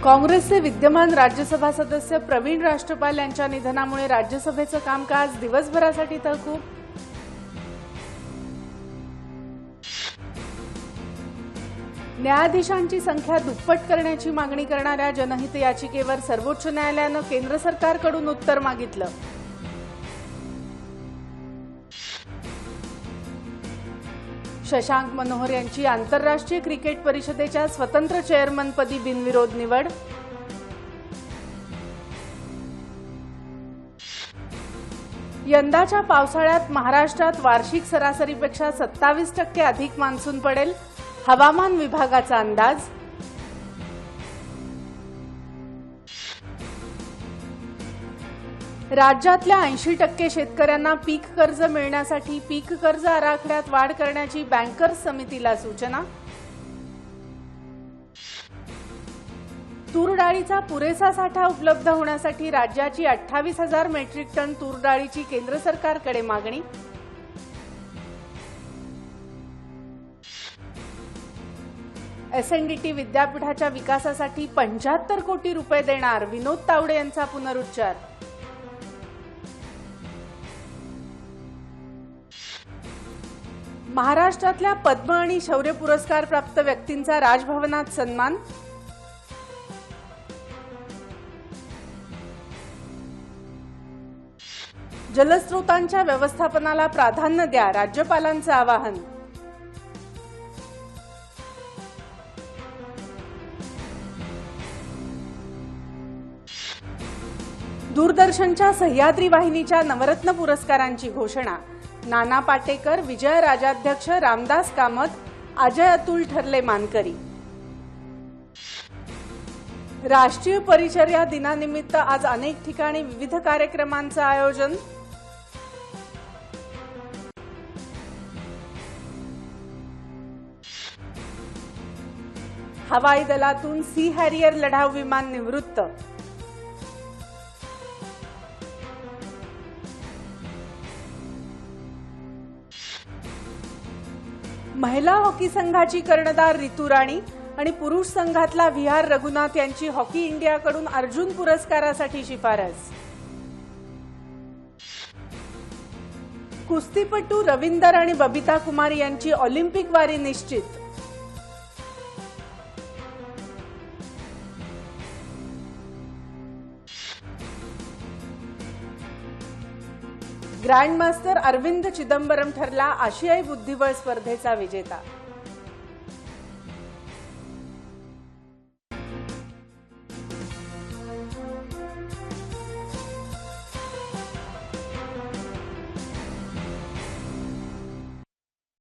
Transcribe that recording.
काँग्रेसचे विद्यमान राज्यसभा सदस्य प्रवीण राष्ट्रपाल यांच्या निधनामुळे राज्यसभेचं कामकाज दिवसभरासाठी तहकूब। न्यायाधीशांची संख्या दुप्पट करण्याची मागणी करणाऱ्या जनहित याचिकेवर सर्वोच्च न्यायालयानं केंद्र सरकारकडून उत्तर मागितलं। शशांक मनोहर यांची आंतरराष्ट्रीय क्रिकेट परिषदेच्या स्वतंत्र चेअरमनपदी बिनविरोध निवड। यंदाच्या पावसाळ्यात महाराष्ट्रात वार्षिक सरासरीपेक्षा 27% अधिक मान्सून पडेल, हवामान विभागाचा अंदाज। राज्यातल्या 80% शेतकऱ्यांना पीक कर्ज मिळण्यासाठी पीक कर्ज आराखड्यात वाढ करण्याची बँकर्स समितीला सूचना। तूर डाळीचा पुरेसा साठा उपलब्ध होण्यासाठी राज्याची 28,000 मेट्रिक टन तूर डाळीची केंद्र सरकारकडे मागणी। एसएनडीटी विद्यापीठाच्या विकासासाठी 75 कोटी रुपये देणार, विनोद तावडे यांचा पुनरुच्चार। महाराष्ट्रातल्या पद्म आणि शौर्य पुरस्कार प्राप्त व्यक्तींचा राजभवनात सन्मान। जलस्रोतांच्या व्यवस्थापनाला प्राधान्य द्या, राज्यपालांचं आवाहन। दूरदर्शनच्या सह्याद्री वाहिनीच्या नवरत्न पुरस्कारांची घोषणा। नाना पाटेकर, विजय राजाध्यक्ष, रामदास कामत, अजय अतुल ठरले मानकरी। राष्ट्रीय परिचर्या दिनानिमित्त आज अनेक ठिकाणी विविध कार्यक्रमांचं आयोजन। हवाई दलातून सी हॅरियर लढाऊ विमान निवृत्त। महिला हॉकी संघाची कर्णधार रितू राणी आणि पुरुष संघातला विहार रघुनाथ यांची हॉकी इंडियाकडून अर्जुन पुरस्कारासाठी शिफारस। कुस्तीपटू रविंदर आणि बबिता कुमारी यांची ऑलिम्पिक वारी निश्चित। ग्रँडमास्टर अरविंद चिदंबरम ठरला आशियाई बुद्धिबळ स्पर्धेचा विजेता।